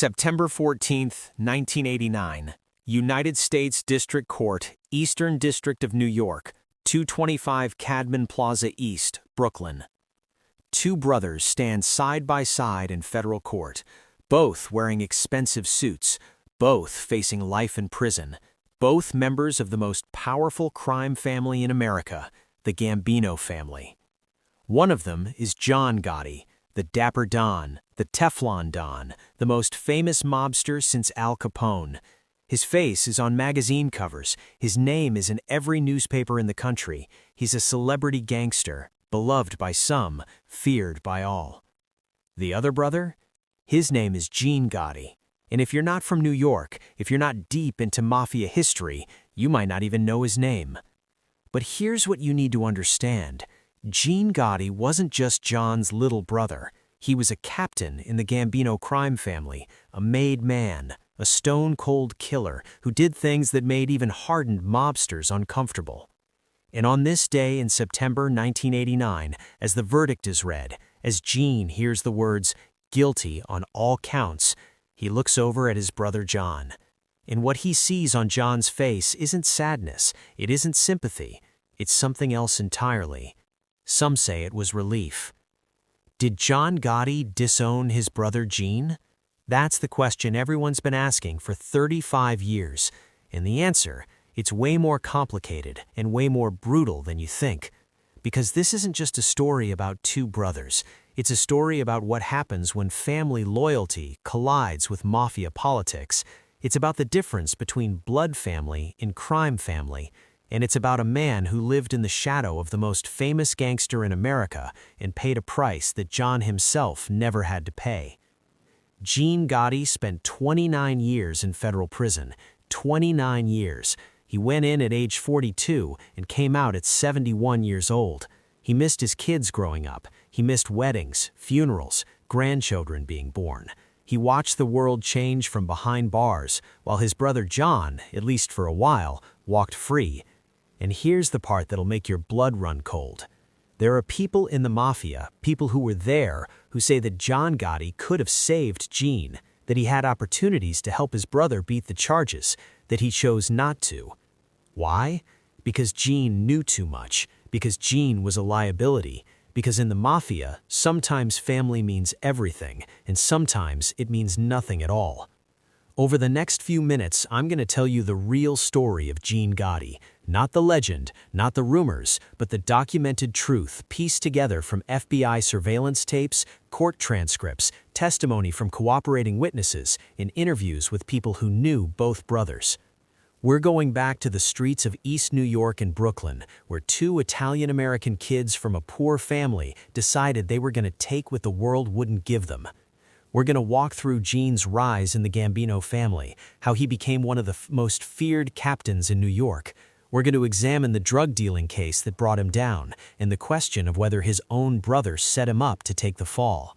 September 14, 1989, United States District Court, Eastern District of New York, 225 Cadman Plaza East, Brooklyn. Two brothers stand side by side in federal court, both wearing expensive suits, both facing life in prison, both members of the most powerful crime family in America, the Gambino family. One of them is John Gotti, the Dapper Don, the Teflon Don, the most famous mobster since Al Capone. His face is on magazine covers, his name is in every newspaper in the country. He's a celebrity gangster, beloved by some, feared by all. The other brother? His name is Gene Gotti. And if you're not from New York, if you're not deep into mafia history, you might not even know his name. But here's what you need to understand. Gene Gotti wasn't just John's little brother. He was a captain in the Gambino crime family, a made man, a stone-cold killer who did things that made even hardened mobsters uncomfortable. And on this day in September 1989, as the verdict is read, as Gene hears the words, "guilty on all counts," he looks over at his brother John. And what he sees on John's face isn't sadness, it isn't sympathy, it's something else entirely. Some say it was relief. Did John Gotti disown his brother Gene? That's the question everyone's been asking for 35 years. And the answer, it's way more complicated and way more brutal than you think. Because this isn't just a story about two brothers. It's a story about what happens when family loyalty collides with mafia politics. It's about the difference between blood family and crime family. And it's about a man who lived in the shadow of the most famous gangster in America and paid a price that John himself never had to pay. Gene Gotti spent 29 years in federal prison. 29 years. He went in at age 42 and came out at 71 years old. He missed his kids growing up. He missed weddings, funerals, grandchildren being born. He watched the world change from behind bars, while his brother John, at least for a while, walked free. And here's the part that'll make your blood run cold. There are people in the mafia, people who were there, who say that John Gotti could have saved Gene, that he had opportunities to help his brother beat the charges, that he chose not to. Why? Because Gene knew too much, because Gene was a liability, because in the mafia, sometimes family means everything, and sometimes it means nothing at all. Over the next few minutes, I'm going to tell you the real story of Gene Gotti, not the legend, not the rumors, but the documented truth pieced together from FBI surveillance tapes, court transcripts, testimony from cooperating witnesses, and interviews with people who knew both brothers. We're going back to the streets of East New York and Brooklyn, where two Italian-American kids from a poor family decided they were going to take what the world wouldn't give them. We're going to walk through Gene's rise in the Gambino family, how he became one of the most feared captains in New York. We're going to examine the drug dealing case that brought him down, and the question of whether his own brother set him up to take the fall.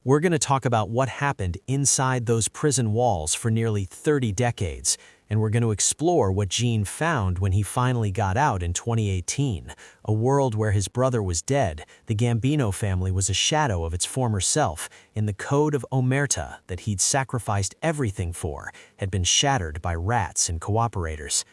We're going to talk about what happened inside those prison walls for nearly 30 decades, and we're going to explore what Gene found when he finally got out in 2018, a world where his brother was dead, the Gambino family was a shadow of its former self, and the code of omerta that he'd sacrificed everything for had been shattered by rats and cooperators.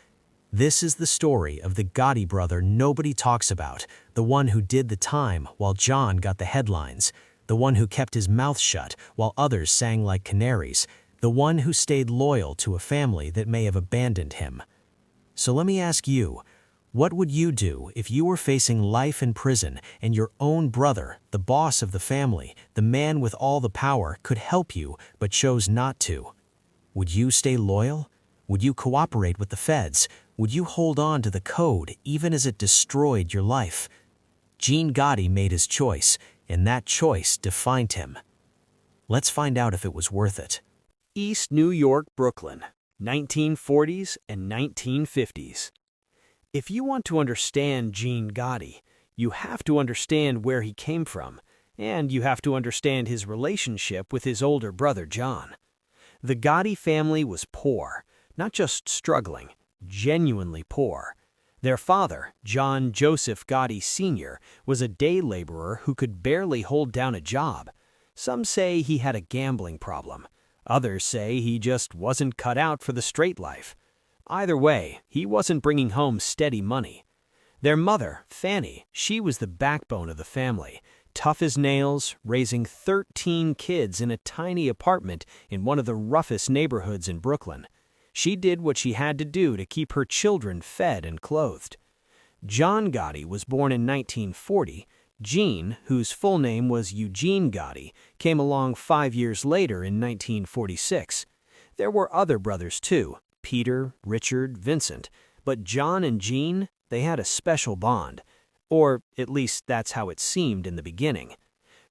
This is the story of the Gotti brother nobody talks about, the one who did the time while John got the headlines, the one who kept his mouth shut while others sang like canaries, the one who stayed loyal to a family that may have abandoned him. So let me ask you, what would you do if you were facing life in prison and your own brother, the boss of the family, the man with all the power, could help you but chose not to? Would you stay loyal? Would you cooperate with the feds? Would you hold on to the code even as it destroyed your life? Gene Gotti made his choice, and that choice defined him. Let's find out if it was worth it. East New York, Brooklyn, 1940s and 1950s. If you want to understand Gene Gotti, you have to understand where he came from, and you have to understand his relationship with his older brother John. The Gotti family was poor, not just struggling, genuinely poor. Their father, John Joseph Gotti Sr., was a day laborer who could barely hold down a job. Some say he had a gambling problem. Others say he just wasn't cut out for the straight life. Either way, he wasn't bringing home steady money. Their mother, Fanny, she was the backbone of the family, tough as nails, raising 13 kids in a tiny apartment in one of the roughest neighborhoods in Brooklyn. She did what she had to do to keep her children fed and clothed. John Gotti was born in 1940. Gene, whose full name was Eugene Gotti, came along 5 years later in 1946. There were other brothers too, Peter, Richard, Vincent, but John and Gene, they had a special bond. Or at least that's how it seemed in the beginning.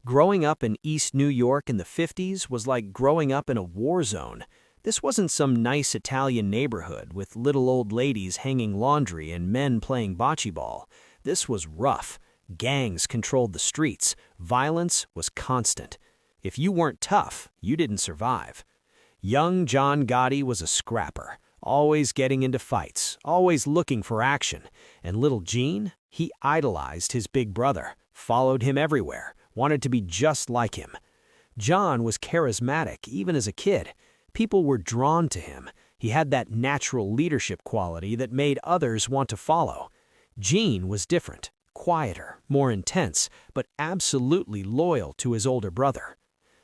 Growing up in East New York in the 50s was like growing up in a war zone. This wasn't some nice Italian neighborhood with little old ladies hanging laundry and men playing bocce ball. This was rough. Gangs controlled the streets. Violence was constant. If you weren't tough, you didn't survive. Young John Gotti was a scrapper, always getting into fights, always looking for action. And little Gene, he idolized his big brother, followed him everywhere, wanted to be just like him. John was charismatic even as a kid. People were drawn to him. He had that natural leadership quality that made others want to follow. Gene was different, quieter, more intense, but absolutely loyal to his older brother.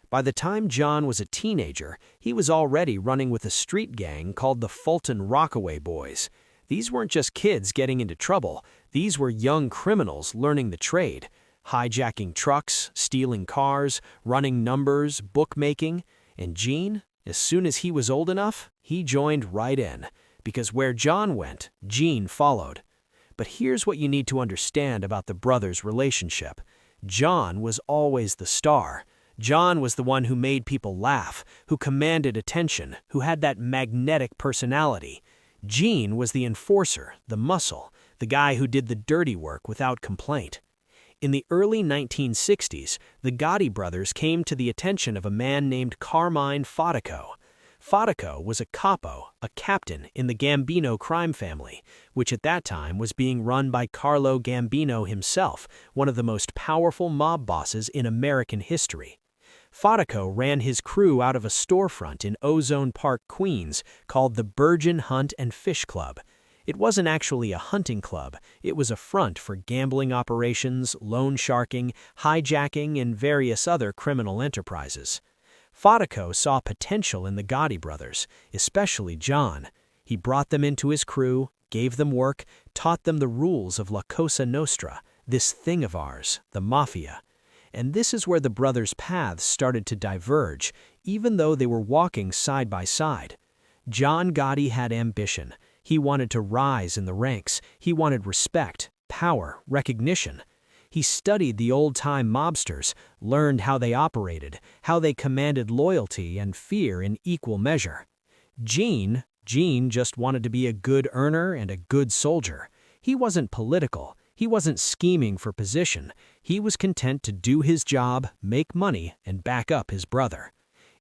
By the time John was a teenager, he was already running with a street gang called the Fulton Rockaway Boys. These weren't just kids getting into trouble. These were young criminals learning the trade, hijacking trucks, stealing cars, running numbers, bookmaking. And Gene, as soon as he was old enough, he joined right in, because where John went, Gene followed. But here's what you need to understand about the brothers' relationship. John was always the star. John was the one who made people laugh, who commanded attention, who had that magnetic personality. Gene was the enforcer, the muscle, the guy who did the dirty work without complaint. In the early 1960s, the Gotti brothers came to the attention of a man named Carmine Fatico. Fatico was a capo, a captain in the Gambino crime family, which at that time was being run by Carlo Gambino himself, one of the most powerful mob bosses in American history. Fatico ran his crew out of a storefront in Ozone Park, Queens, called the Burgeon Hunt and Fish Club. It wasn't actually a hunting club. It was a front for gambling operations, loan sharking, hijacking, and various other criminal enterprises. Fatico saw potential in the Gotti brothers, especially John. He brought them into his crew, gave them work, taught them the rules of La Cosa Nostra, this thing of ours, the Mafia. And this is where the brothers' paths started to diverge, even though they were walking side by side. John Gotti had ambition. He wanted to rise in the ranks. He wanted respect, power, recognition. He studied the old-time mobsters, learned how they operated, how they commanded loyalty and fear in equal measure. Gene just wanted to be a good earner and a good soldier. He wasn't political. He wasn't scheming for position. He was content to do his job, make money, and back up his brother.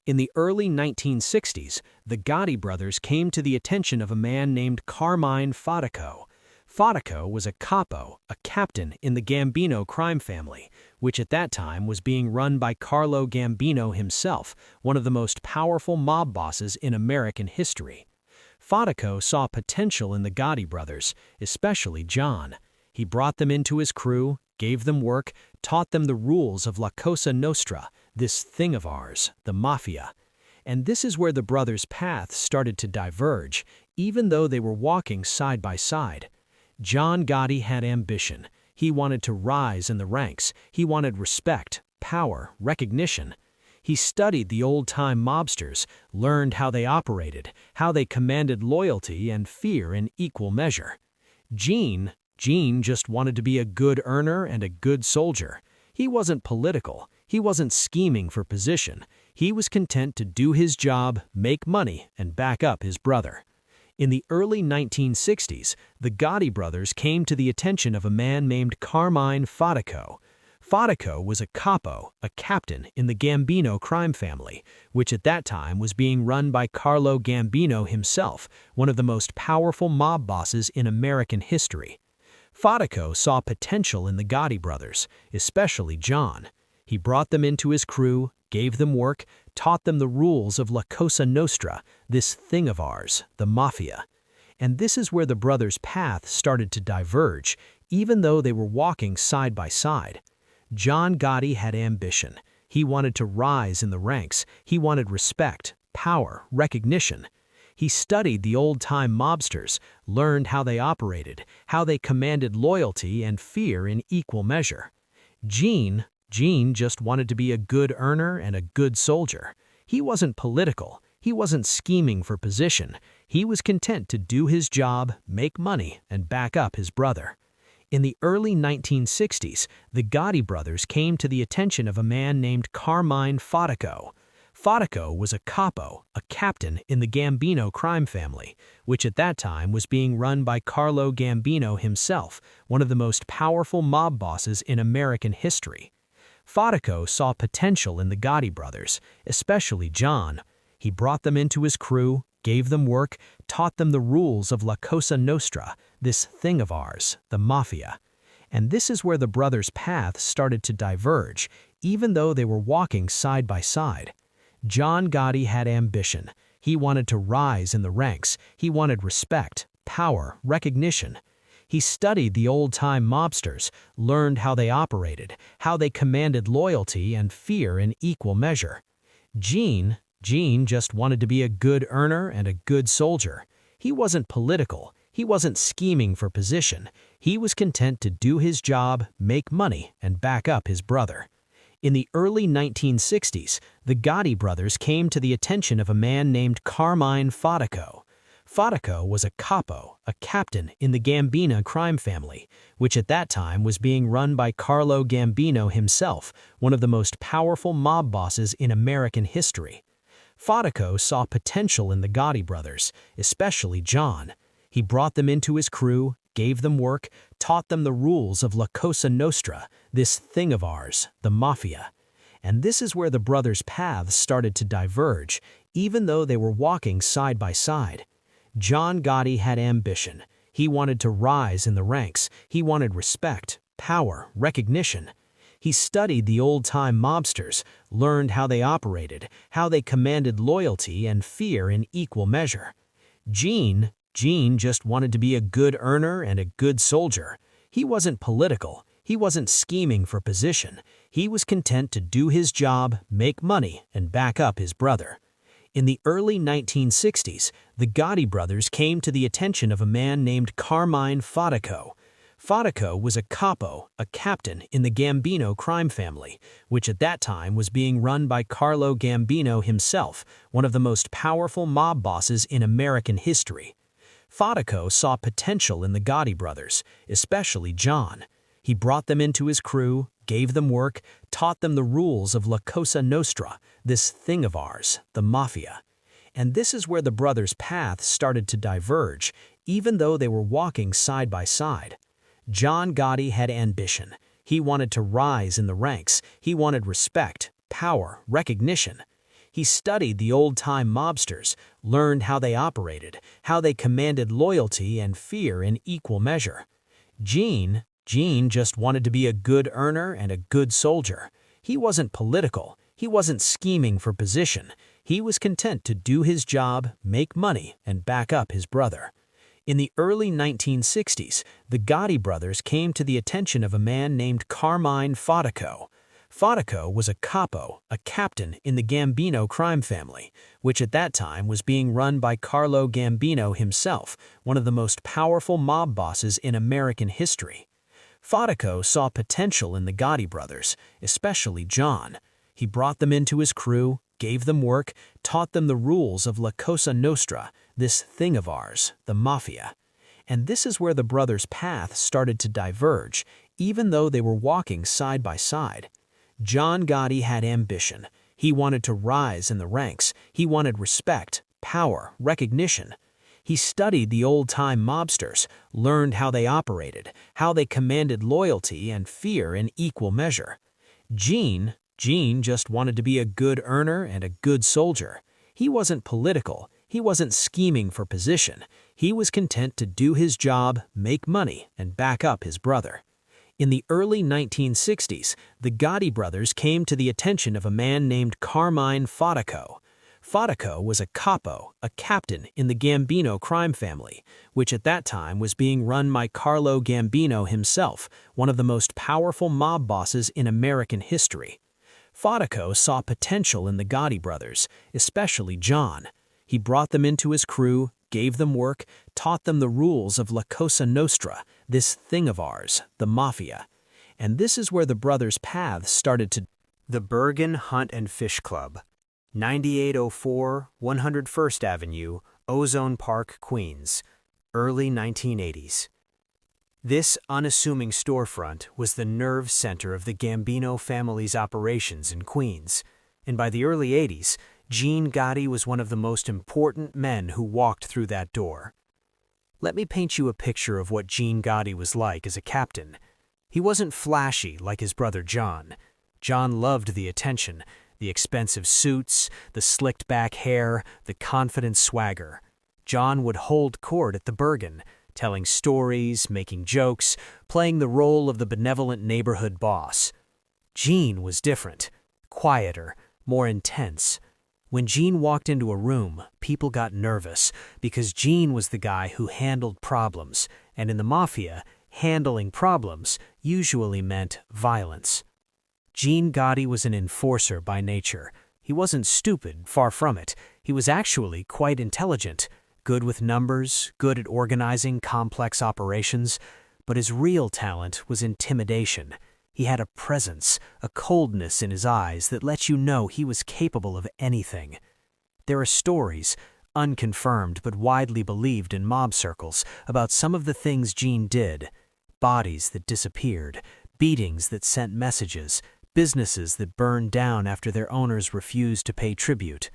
In the early 1960s, the Gotti brothers came to the attention of a man named Carmine Fatico. Fatico was a capo, a captain in the Gambino crime family, which at that time was being run by Carlo Gambino himself, one of the most powerful mob bosses in American history. Fatico saw potential in the Gotti brothers, especially John. He brought them into his crew, gave them work, taught them the rules of La Cosa Nostra, this thing of ours, the Mafia. And this is where the brothers' paths started to diverge, even though they were walking side by side. John Gotti had ambition. He wanted to rise in the ranks. He wanted respect, power, recognition. He studied the old-time mobsters, learned how they operated, how they commanded loyalty and fear in equal measure. Gene just wanted to be a good earner and a good soldier. He wasn't political. He wasn't scheming for position. He was content to do his job, make money, and back up his brother. In the early 1960s, the Gotti brothers came to the attention of a man named Carmine Fatico. Fatico was a capo, a captain in the Gambino crime family, which at that time was being run by Carlo Gambino himself, one of the most powerful mob bosses in American history. Fatico saw potential in the Gotti brothers, especially John. He brought them into his crew, gave them work, taught them the rules of La Cosa Nostra, this thing of ours, the Mafia. And this is where the brothers' path started to diverge, even though they were walking side by side. John Gotti had ambition. He wanted to rise in the ranks. He wanted respect, power, recognition. He studied the old-time mobsters, learned how they operated, how they commanded loyalty and fear in equal measure. Gene just wanted to be a good earner and a good soldier. He wasn't political. He wasn't scheming for position. He was content to do his job, make money, and back up his brother. In the early 1960s, the Gotti brothers came to the attention of a man named Carmine Fatico. Fatico was a capo, a captain in the Gambino crime family, which at that time was being run by Carlo Gambino himself, one of the most powerful mob bosses in American history. Fatico saw potential in the Gotti brothers, especially John. He brought them into his crew, gave them work, taught them the rules of La Cosa Nostra, this thing of ours, the Mafia. And this is where the brothers' paths started to diverge, even though they were walking side by side. John Gotti had ambition. He wanted to rise in the ranks. He wanted respect, power, recognition. He studied the old-time mobsters, learned how they operated, how they commanded loyalty and fear in equal measure. Gene just wanted to be a good earner and a good soldier. He wasn't political. He wasn't scheming for position. He was content to do his job, make money, and back up his brother. In the early 1960s, the Gotti brothers came to the attention of a man named Carmine Fatico. Fatico was a capo, a captain in the Gambino crime family, which at that time was being run by Carlo Gambino himself, one of the most powerful mob bosses in American history. Fatico saw potential in the Gotti brothers, especially John. He brought them into his crew, gave them work, taught them the rules of La Cosa Nostra, this thing of ours, the Mafia. And this is where the brothers' paths started to diverge, even though they were walking side by side. John Gotti had ambition. He wanted to rise in the ranks. He wanted respect, power, recognition. He studied the old-time mobsters, learned how they operated, how they commanded loyalty and fear in equal measure. Gene just wanted to be a good earner and a good soldier. He wasn't political. He wasn't scheming for position. He was content to do his job, make money, and back up his brother. In the early 1960s, the Gotti brothers came to the attention of a man named Carmine Fatico. Fatico was a capo, a captain in the Gambino crime family, which at that time was being run by Carlo Gambino himself, one of the most powerful mob bosses in American history. Fatico saw potential in the Gotti brothers, especially John. He brought them into his crew, gave them work, taught them the rules of La Cosa Nostra, this thing of ours, the Mafia. And this is where the brothers' paths started to diverge, even though they were walking side by side. John Gotti had ambition. He wanted to rise in the ranks. He wanted respect, power, recognition. He studied the old-time mobsters, learned how they operated, how they commanded loyalty and fear in equal measure. Gene just wanted to be a good earner and a good soldier. He wasn't political. He wasn't scheming for position. He was content to do his job, make money, and back up his brother. In the early 1960s, the Gotti brothers came to the attention of a man named Carmine Fatico. Fatico was a capo, a captain in the Gambino crime family, which at that time was being run by Carlo Gambino himself, one of the most powerful mob bosses in American history. Fatico saw potential in the Gotti brothers, especially John. He brought them into his crew, gave them work, taught them the rules of La Cosa Nostra, this thing of ours, the Mafia. And this is where the brothers' paths started to diverge, even though they were walking side by side. John Gotti had ambition. He wanted to rise in the ranks. He wanted respect, power, recognition. He studied the old-time mobsters, learned how they operated, how they commanded loyalty and fear in equal measure. Gene just wanted to be a good earner and a good soldier. He wasn't political. He wasn't scheming for position. He was content to do his job, make money, and back up his brother. In the early 1960s, the Gotti brothers came to the attention of a man named Carmine Fatico. Fatico was a capo, a captain in the Gambino crime family, which at that time was being run by Carlo Gambino himself, one of the most powerful mob bosses in American history. Fatico saw potential in the Gotti brothers, especially John. He brought them into his crew, gave them work, taught them the rules of La Cosa Nostra, this thing of ours, the Mafia. And this is where the brothers' paths started to... The Bergen Hunt and Fish Club, 9804 101st Avenue, Ozone Park, Queens, early 1980s. This unassuming storefront was the nerve center of the Gambino family's operations in Queens, and by the early 80s, John Gotti was one of the most important men who walked through that door. Let me paint you a picture of what John Gotti was like as a captain. He wasn't flashy like his brother John. John loved the attention, the expensive suits, the slicked-back hair, the confident swagger. John would hold court at the Bergen, telling stories, making jokes, playing the role of the benevolent neighborhood boss. John was different, quieter, more intense. When John walked into a room, people got nervous because John was the guy who handled problems, and in the Mafia, handling problems usually meant violence. John Gotti was an enforcer by nature. He wasn't stupid, far from it. He was actually quite intelligent, good with numbers, good at organizing complex operations, but his real talent was intimidation. He had a presence, a coldness in his eyes that let you know he was capable of anything. There are stories, unconfirmed but widely believed in mob circles, about some of the things John did. Bodies that disappeared, beatings that sent messages, businesses that burned down after their owners refused to pay tribute.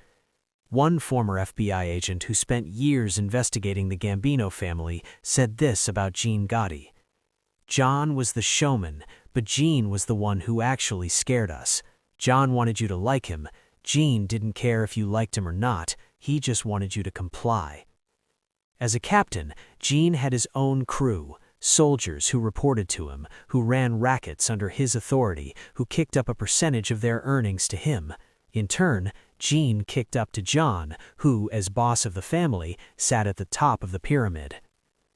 One former FBI agent who spent years investigating the Gambino family said this about John Gotti. John was the showman, but John was the one who actually scared us. John wanted you to like him. John didn't care if you liked him or not. He just wanted you to comply. As a captain, John had his own crew, soldiers who reported to him, who ran rackets under his authority, who kicked up a percentage of their earnings to him. In turn, John kicked up to John, who, as boss of the family, sat at the top of the pyramid.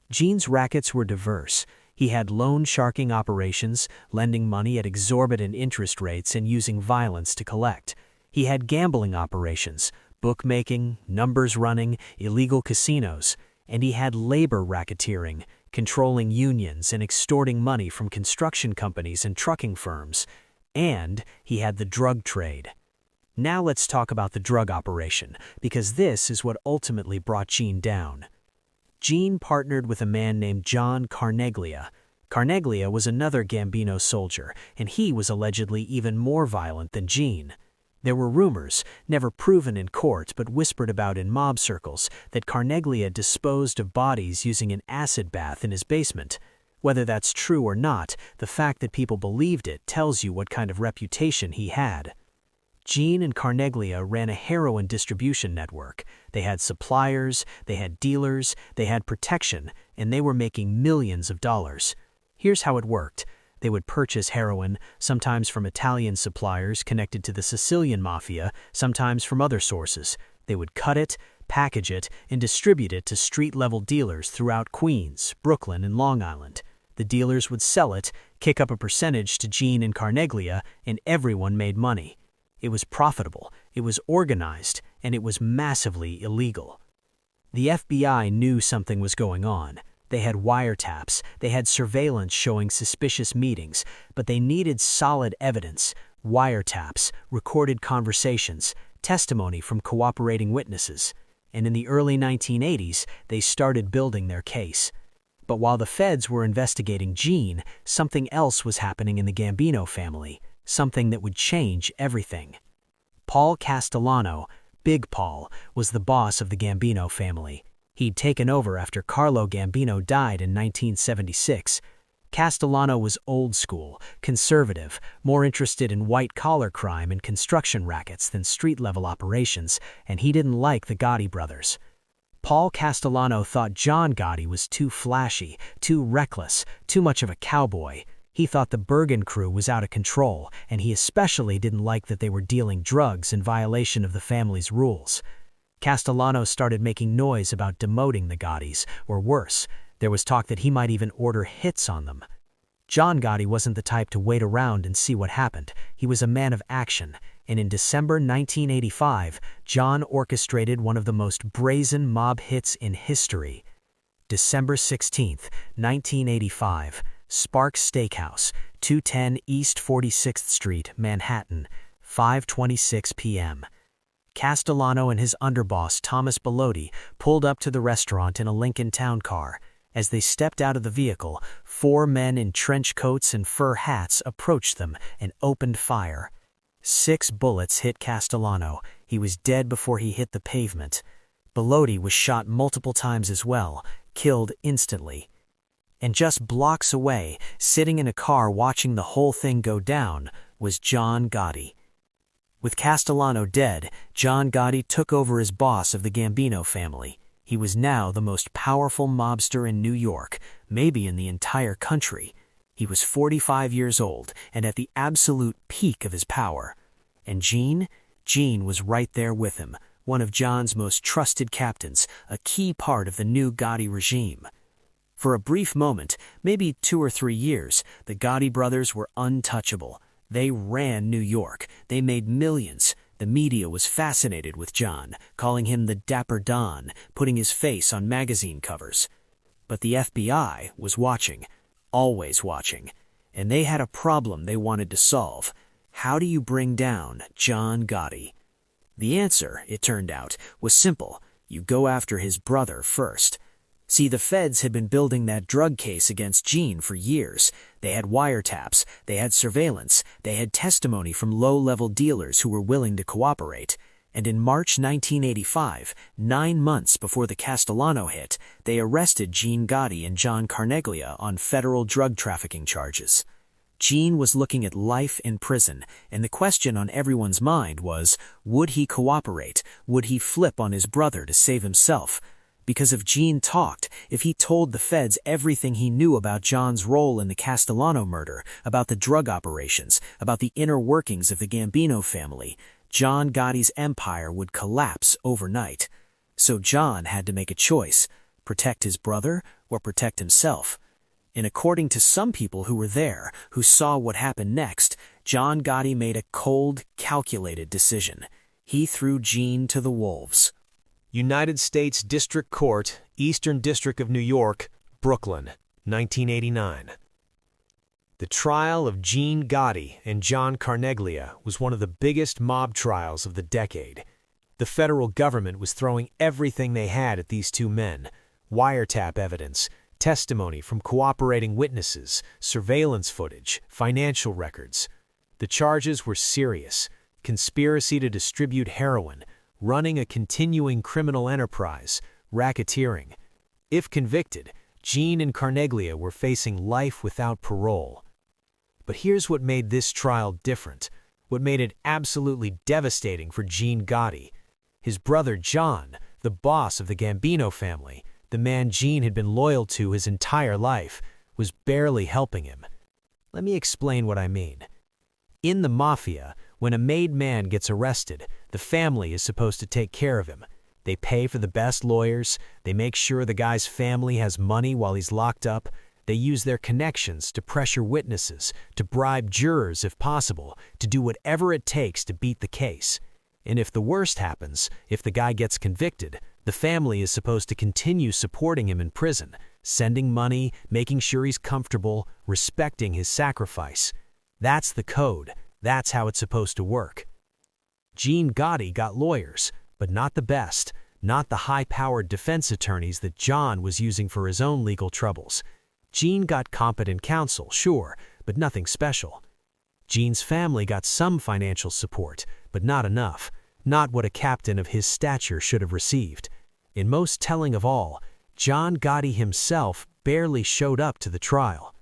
John's rackets were diverse. He had loan sharking operations, lending money at exorbitant interest rates and using violence to collect. He had gambling operations, bookmaking, numbers running, illegal casinos, and he had labor racketeering, controlling unions and extorting money from construction companies and trucking firms. And he had the drug trade. Now let's talk about the drug operation, because this is what ultimately brought John down. John partnered with a man named John Carneglia. Carneglia was another Gambino soldier, and he was allegedly even more violent than John. There were rumors, never proven in court but whispered about in mob circles, that Carneglia disposed of bodies using an acid bath in his basement. Whether that's true or not, the fact that people believed it tells you what kind of reputation he had. John and Carneglia ran a heroin distribution network. They had suppliers, they had dealers, they had protection, and they were making millions of dollars. Here's how it worked. They would purchase heroin, sometimes from Italian suppliers connected to the Sicilian Mafia, sometimes from other sources. They would cut it, package it, and distribute it to street-level dealers throughout Queens, Brooklyn, and Long Island. The dealers would sell it, kick up a percentage to John and Carneglia, and everyone made money. It was profitable, it was organized, and it was massively illegal. The FBI knew something was going on. They had wiretaps, they had surveillance showing suspicious meetings, but they needed solid evidence, wiretaps, recorded conversations, testimony from cooperating witnesses. And in the early 1980s, they started building their case. But while the feds were investigating John, something else was happening in the Gambino family, something that would change everything. Paul Castellano, Big Paul, was the boss of the Gambino family. He'd taken over after Carlo Gambino died in 1976. Castellano was old school, conservative, more interested in white-collar crime and construction rackets than street-level operations, and he didn't like the Gotti brothers. Paul Castellano thought John Gotti was too flashy, too reckless, too much of a cowboy. He thought the Bergen crew was out of control, and he especially didn't like that they were dealing drugs in violation of the family's rules. Castellano started making noise about demoting the Gottis, or worse, there was talk that he might even order hits on them. John Gotti wasn't the type to wait around and see what happened. He was a man of action, and in December 1985, John orchestrated one of the most brazen mob hits in history. December 16, 1985, Sparks Steakhouse, 210 East 46th Street, Manhattan, 5:26 p.m. Castellano and his underboss, Thomas Bellotti, pulled up to the restaurant in a Lincoln Town car. As they stepped out of the vehicle, 4 men in trench coats and fur hats approached them and opened fire. 6 bullets hit Castellano. He was dead before he hit the pavement. Bellotti was shot multiple times as well, killed instantly. And just blocks away, sitting in a car watching the whole thing go down, was John Gotti. With Castellano dead, John Gotti took over as boss of the Gambino family. He was now the most powerful mobster in New York, maybe in the entire country. He was 45 years old and at the absolute peak of his power. And Gene was right there with him, one of John's most trusted captains, a key part of the new Gotti regime. For a brief moment, maybe 2 or 3 years, the Gotti brothers were untouchable. They ran New York. They made millions. The media was fascinated with John, calling him the Dapper Don, putting his face on magazine covers. But the FBI was watching, always watching, and they had a problem they wanted to solve. How do you bring down John Gotti? The answer, it turned out, was simple. You go after his brother first. See, the feds had been building that drug case against Gene for years. They had wiretaps, they had surveillance, they had testimony from low-level dealers who were willing to cooperate. And in March 1985, 9 months before the Castellano hit, they arrested Gene Gotti and John Carneglia on federal drug trafficking charges. Gene was looking at life in prison, and the question on everyone's mind was, would he cooperate? Would he flip on his brother to save himself? Because if Gene talked, if he told the feds everything he knew about John's role in the Castellano murder, about the drug operations, about the inner workings of the Gambino family, John Gotti's empire would collapse overnight. So John had to make a choice, protect his brother or protect himself. And according to some people who were there, who saw what happened next, John Gotti made a cold, calculated decision. He threw Gene to the wolves. United States District Court, Eastern District of New York, Brooklyn, 1989. The trial of Gene Gotti and John Carneglia was one of the biggest mob trials of the decade. The federal government was throwing everything they had at these 2 men: wiretap evidence, testimony from cooperating witnesses, surveillance footage, financial records. The charges were serious: conspiracy to distribute heroin, running a continuing criminal enterprise, racketeering. If convicted, Gene and Carneglia were facing life without parole. But here's what made this trial different, what made it absolutely devastating for Gene Gotti. His brother John, the boss of the Gambino family, the man Gene had been loyal to his entire life, was barely helping him. Let me explain what I mean. In the Mafia, when a made man gets arrested, the family is supposed to take care of him. They pay for the best lawyers, they make sure the guy's family has money while he's locked up, they use their connections to pressure witnesses, to bribe jurors if possible, to do whatever it takes to beat the case. And if the worst happens, if the guy gets convicted, the family is supposed to continue supporting him in prison, sending money, making sure he's comfortable, respecting his sacrifice. That's the code. That's how it's supposed to work. Gene Gotti got lawyers, but not the best, not the high-powered defense attorneys that John was using for his own legal troubles. Gene got competent counsel, sure, but nothing special. Gene's family got some financial support, but not enough, not what a captain of his stature should have received. And most telling of all, John Gotti himself barely showed up to the trial.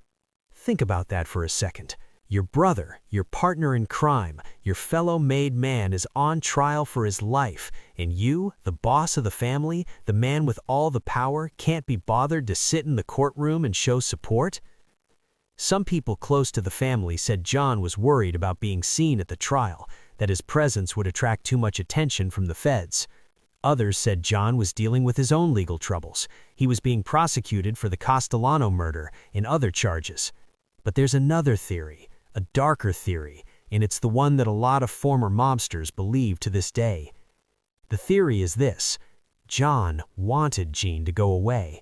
Think about that for a second. Your brother, your partner in crime, your fellow made man is on trial for his life, and you, the boss of the family, the man with all the power, can't be bothered to sit in the courtroom and show support? Some people close to the family said John was worried about being seen at the trial, that his presence would attract too much attention from the feds. Others said John was dealing with his own legal troubles. He was being prosecuted for the Castellano murder and other charges. But there's another theory, a darker theory, and it's the one that a lot of former mobsters believe to this day. The theory is this: John wanted Gene to go away.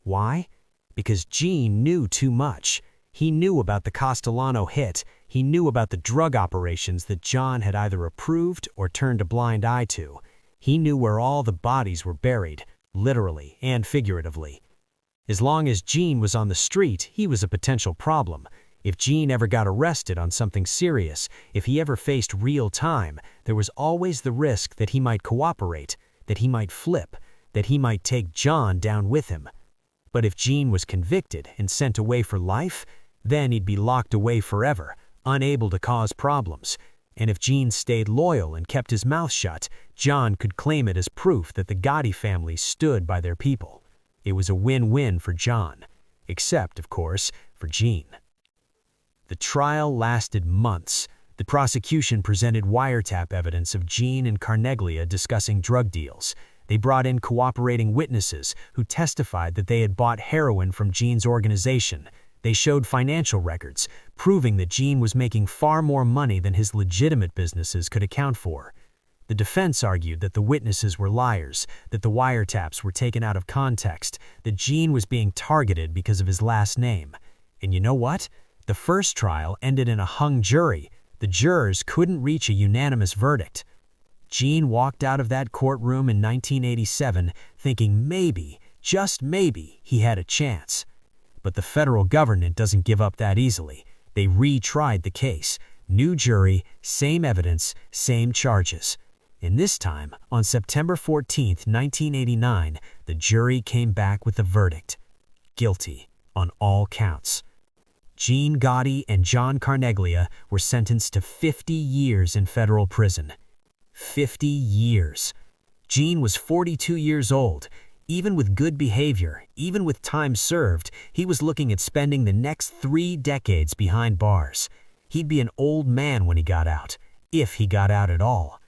Why? Because Gene knew too much. He knew about the Castellano hit. He knew about the drug operations that John had either approved or turned a blind eye to. He knew where all the bodies were buried, literally and figuratively. As long as Gene was on the street, he was a potential problem. If Gene ever got arrested on something serious, if he ever faced real time, there was always the risk that he might cooperate, that he might flip, that he might take John down with him. But if Gene was convicted and sent away for life, then he'd be locked away forever, unable to cause problems. And if Gene stayed loyal and kept his mouth shut, John could claim it as proof that the Gotti family stood by their people. It was a win-win for John, except, of course, for Gene. The trial lasted months. The prosecution presented wiretap evidence of Gene and Carneglia discussing drug deals. They brought in cooperating witnesses who testified that they had bought heroin from Gene's organization. They showed financial records, proving that Gene was making far more money than his legitimate businesses could account for. The defense argued that the witnesses were liars, that the wiretaps were taken out of context, that Gene was being targeted because of his last name. And you know what? The first trial ended in a hung jury. The jurors couldn't reach a unanimous verdict. Gene walked out of that courtroom in 1987 thinking maybe, just maybe, he had a chance. But the federal government doesn't give up that easily. They retried the case. New jury, same evidence, same charges. And this time, on September 14, 1989, the jury came back with a verdict: guilty on all counts. Gene Gotti and John Carneglia were sentenced to 50 years in federal prison. 50 years. Gene was 42 years old. Even with good behavior, even with time served, he was looking at spending the next 3 decades behind bars. He'd be an old man when he got out, if he got out at all.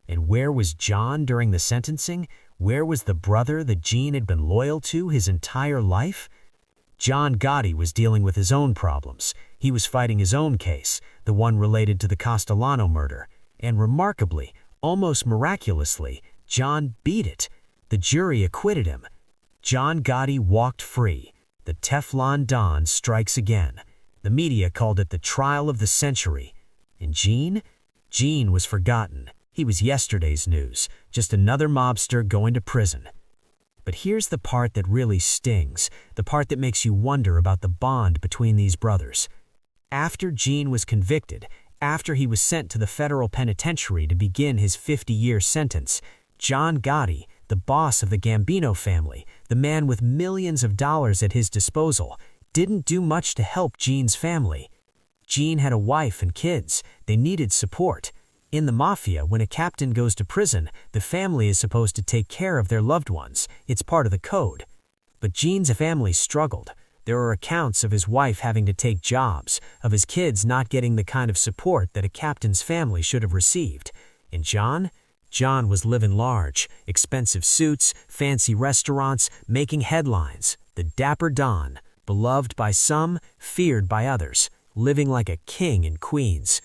And where was John during the sentencing? Where was the brother that Gene had been loyal to his entire life? John Gotti was dealing with his own problems. He was fighting his own case, the one related to the Castellano murder. And remarkably, almost miraculously, John beat it. The jury acquitted him. John Gotti walked free. The Teflon Don strikes again. The media called it the trial of the century. And Gene? Gene was forgotten. He was yesterday's news, just another mobster going to prison. But here's the part that really stings, the part that makes you wonder about the bond between these brothers. After Gene was convicted, after he was sent to the federal penitentiary to begin his 50-year sentence, John Gotti, the boss of the Gambino family, the man with millions of dollars at his disposal, didn't do much to help Gene's family. Gene had a wife and kids. They needed support. In the Mafia, when a captain goes to prison, the family is supposed to take care of their loved ones. It's part of the code. But Gene's family struggled. There are accounts of his wife having to take jobs, of his kids not getting the kind of support that a captain's family should have received. And John? John was living large, expensive suits, fancy restaurants, making headlines. The dapper Don, beloved by some, feared by others, living like a king in Queens.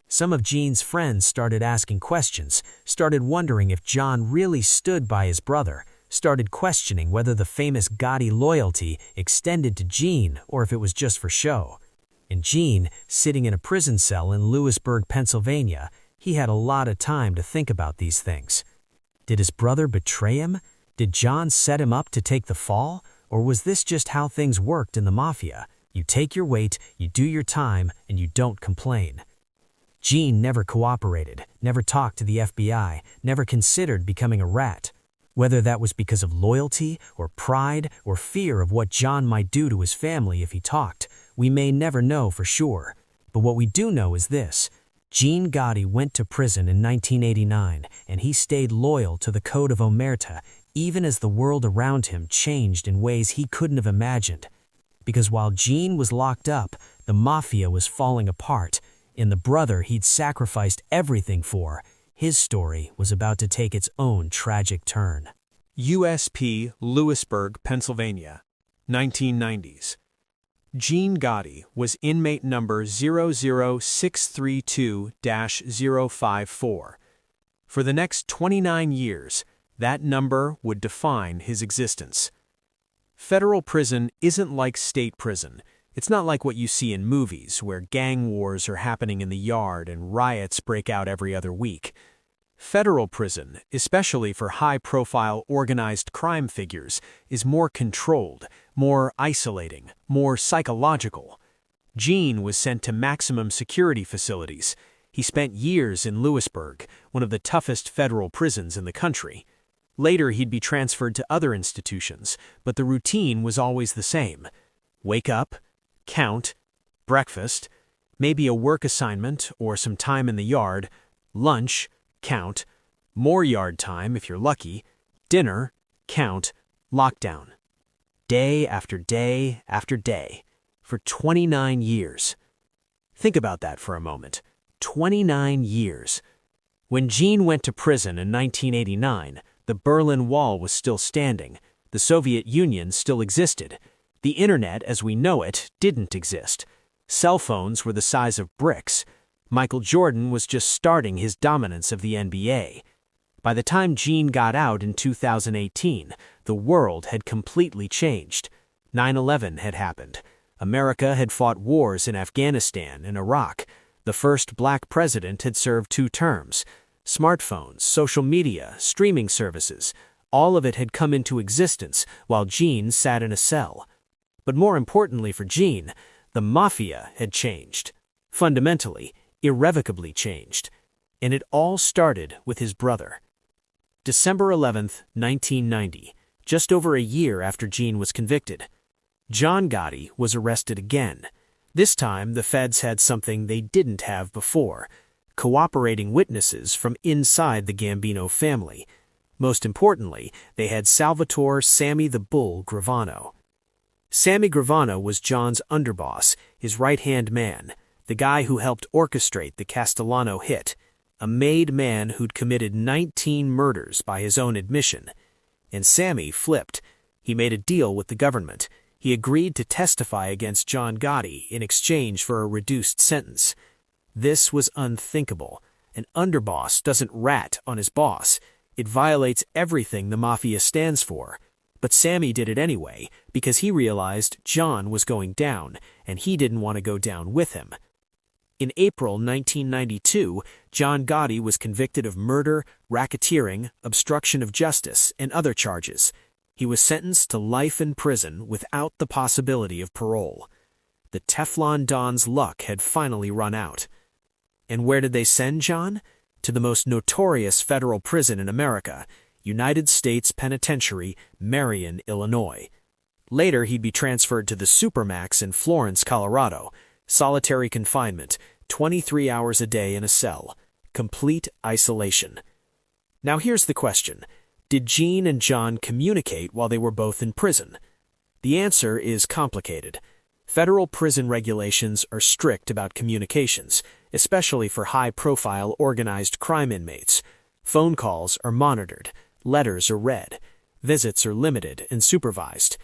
Some of Gene's friends started asking questions, started wondering if John really stood by his brother, started questioning whether the famous Gotti loyalty extended to Gene or if it was just for show. And Gene, sitting in a prison cell in Lewisburg, Pennsylvania, he had a lot of time to think about these things. Did his brother betray him? Did John set him up to take the fall? Or was this just how things worked in the Mafia? You take your weight, you do your time, and you don't complain. Gene never cooperated, never talked to the FBI, never considered becoming a rat. Whether that was because of loyalty or pride or fear of what John might do to his family if he talked, we may never know for sure. But what we do know is this: Gene Gotti went to prison in 1989, and he stayed loyal to the Code of Omerta, even as the world around him changed in ways he couldn't have imagined. because while Gene was locked up, the Mafia was falling apart, and the brother he'd sacrificed everything for, his story was about to take its own tragic turn. USP, Lewisburg, Pennsylvania, 1990s. Gene Gotti was inmate number 00632-054. For the next 29 years, that number would define his existence. Federal prison isn't like state prison. It's not like what you see in movies, where gang wars are happening in the yard and riots break out every other week. Federal prison, especially for high-profile organized crime figures, is more controlled, more isolating, more psychological. Gene was sent to maximum security facilities. He spent years in Lewisburg, one of the toughest federal prisons in the country. Later, he'd be transferred to other institutions, but the routine was always the same. Wake up, count, breakfast, maybe a work assignment or some time in the yard, lunch, count, more yard time if you're lucky, dinner, count, lockdown. Day after day after day, for 29 years. Think about that for a moment. 29 years. When Gene went to prison in 1989, the Berlin Wall was still standing, the Soviet Union still existed. The internet, as we know it, didn't exist. Cell phones were the size of bricks. Michael Jordan was just starting his dominance of the NBA. By the time Gene got out in 2018, the world had completely changed. 9/11 had happened. America had fought wars in Afghanistan and Iraq. The first black president had served 2 terms. Smartphones, social media, streaming services, all of it had come into existence while Gene sat in a cell. But more importantly for Gene, the Mafia had changed. Fundamentally, irrevocably changed. And it all started with his brother. December 11th, 1990, just over a year after Gene was convicted. John Gotti was arrested again. This time, the feds had something they didn't have before: cooperating witnesses from inside the Gambino family. Most importantly, they had Salvatore "Sammy the Bull" Gravano. Sammy Gravano was John's underboss, his right-hand man, the guy who helped orchestrate the Castellano hit, a made man who'd committed 19 murders by his own admission. And Sammy flipped. He made a deal with the government. He agreed to testify against John Gotti in exchange for a reduced sentence. This was unthinkable. An underboss doesn't rat on his boss. It violates everything the Mafia stands for. But Sammy did it anyway, because he realized John was going down, and he didn't want to go down with him. In April 1992, John Gotti was convicted of murder, racketeering, obstruction of justice, and other charges. He was sentenced to life in prison without the possibility of parole. The Teflon Don's luck had finally run out. And where did they send John? To the most notorious federal prison in America, United States Penitentiary, Marion, Illinois. Later, he'd be transferred to the Supermax in Florence, Colorado. Solitary confinement, 23 hours a day in a cell. Complete isolation. Now here's the question. Did Gene and John communicate while they were both in prison? The answer is complicated. Federal prison regulations are strict about communications, especially for high-profile organized crime inmates. Phone calls are monitored, letters are read, visits are limited and supervised.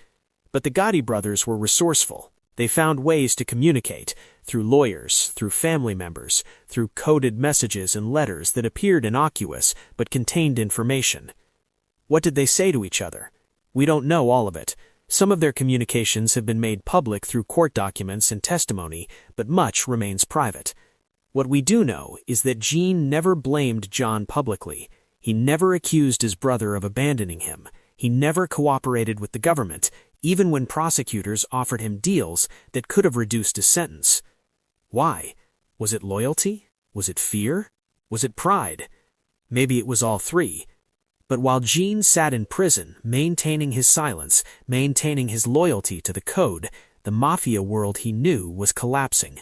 But the Gotti brothers were resourceful. They found ways to communicate, through lawyers, through family members, through coded messages and letters that appeared innocuous but contained information. What did they say to each other? We don't know all of it. Some of their communications have been made public through court documents and testimony, but much remains private. What we do know is that Gene never blamed John publicly. He never accused his brother of abandoning him. He never cooperated with the government, even when prosecutors offered him deals that could have reduced his sentence. Why? Was it loyalty? Was it fear? Was it pride? Maybe it was all three. But while Gene sat in prison, maintaining his silence, maintaining his loyalty to the code, the Mafia world he knew was collapsing.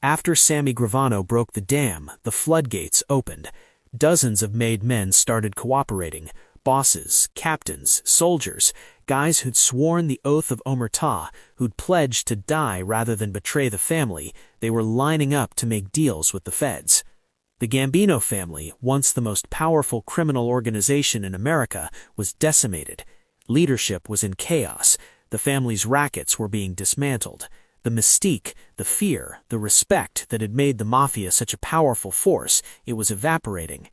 After Sammy Gravano broke the dam, the floodgates opened. Dozens of made men started cooperating. Bosses, captains, soldiers, Guys who'd sworn the oath of omertà, who'd pledged to die rather than betray the family. They were lining up to make deals with the feds. The Gambino family, once the most powerful criminal organization in America, was decimated. Leadership was in chaos. The family's rackets were being dismantled. The mystique, the fear, the respect that had made the Mafia such a powerful force, it was evaporating.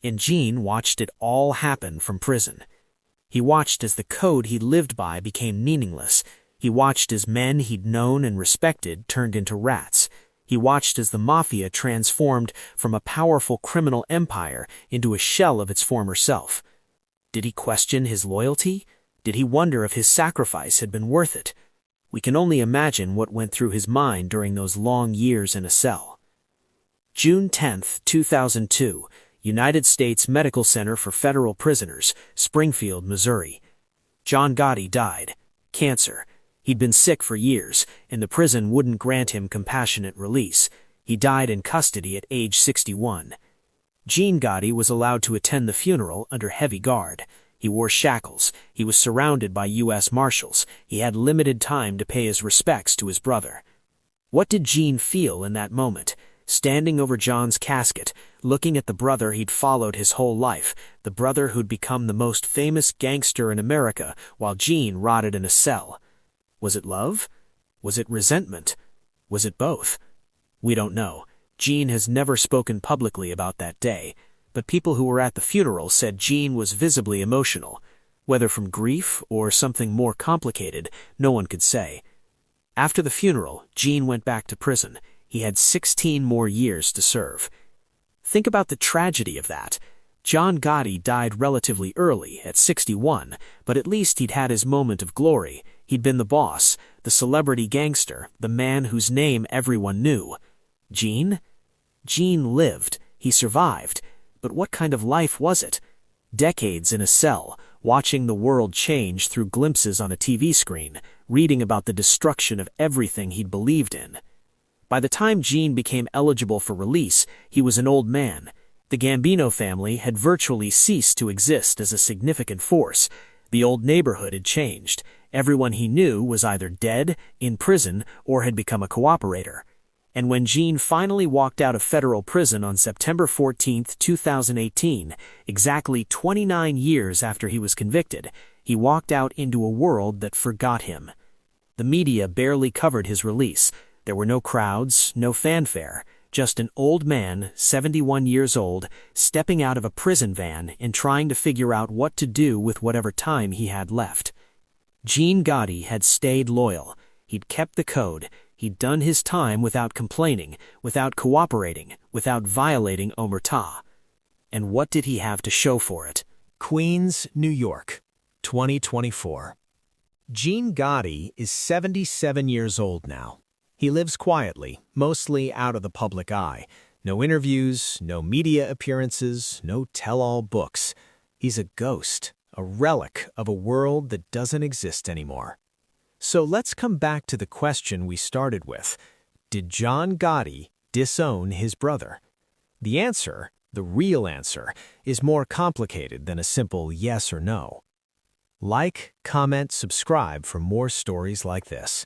And Gene watched it all happen from prison. He watched as the code he lived by became meaningless. He watched as men he'd known and respected turned into rats. He watched as the Mafia transformed from a powerful criminal empire into a shell of its former self. Did he question his loyalty? Did he wonder if his sacrifice had been worth it? We can only imagine what went through his mind during those long years in a cell. June 10, 2002, United States Medical Center for Federal Prisoners, Springfield, Missouri. John Gotti died. Cancer. He'd been sick for years, and the prison wouldn't grant him compassionate release. He died in custody at age 61. Gene Gotti was allowed to attend the funeral under heavy guard. He wore shackles. He was surrounded by U.S. Marshals. He had limited time to pay his respects to his brother. What did Gene feel in that moment? Standing over John's casket, looking at the brother he'd followed his whole life, the brother who'd become the most famous gangster in America, while Gene rotted in a cell. Was it love? Was it resentment? Was it both? We don't know. Gene has never spoken publicly about that day, but people who were at the funeral said Gene was visibly emotional. Whether from grief or something more complicated, no one could say. After the funeral, Gene went back to prison. He had 16 more years to serve. Think about the tragedy of that. John Gotti died relatively early, at 61, but at least he'd had his moment of glory. He'd been the boss, the celebrity gangster, the man whose name everyone knew. Gene? Gene lived. He survived. But what kind of life was it? Decades in a cell, watching the world change through glimpses on a TV screen, reading about the destruction of everything he'd believed in. By the time Gene became eligible for release, he was an old man. The Gambino family had virtually ceased to exist as a significant force. The old neighborhood had changed. Everyone he knew was either dead, in prison, or had become a cooperator. And when Gene finally walked out of federal prison on September 14, 2018, exactly 29 years after he was convicted, he walked out into a world that forgot him. The media barely covered his release. There were no crowds, no fanfare, just an old man, 71 years old, stepping out of a prison van and trying to figure out what to do with whatever time he had left. Gene Gotti had stayed loyal. He'd kept the code. He'd done his time without complaining, without cooperating, without violating omertà. And what did he have to show for it? Queens, New York, 2024. Gene Gotti is 77 years old now. He lives quietly, mostly out of the public eye. No interviews, no media appearances, no tell-all books. He's a ghost, a relic of a world that doesn't exist anymore. So let's come back to the question we started with. Did John Gotti disown his brother? The answer, the real answer, is more complicated than a simple yes or no. Like, comment, subscribe for more stories like this.